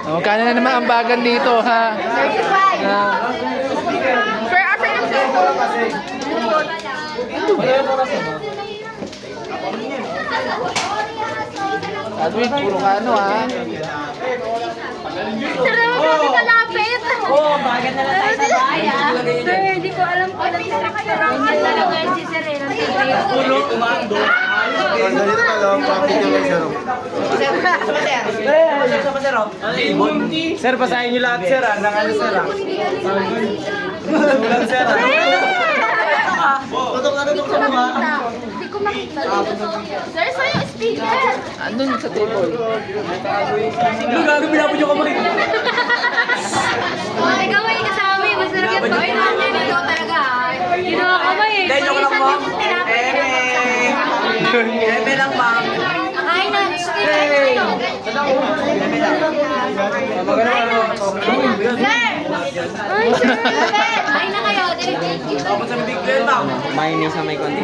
Oh, kano na naman ang bagan dito, ha? 35. Sir, asa yung Adwin, puro ka ano, ha? Sir, naman grabe kalapit. Oo, bagat na lang tayo sa bayan. Sir, hindi ko alam kung ano yung yan talaga yung si Sir. Pulo, umando. Ganito ka lang, papi ka lang, sir. Sir, pasahin niyo lahat, sir. Ang ano, sir. Ulan, sir. Tutok na tutok sa mga. Hindi ko makita. Sir, saan yung speaker? Andun sa table. Ano gagawin binabot yung kamay? Ikaw ay kasama eh. Masarap yung toy namin. Ikaw talaga. Ginawa kamay eh. Dahil joke lang, ma'am. Eme lang, ma'am. Kain na. Sir! Ay, sir! Kain na kayo. Thank you. Tapos ang big girl, ma'am. May may konti.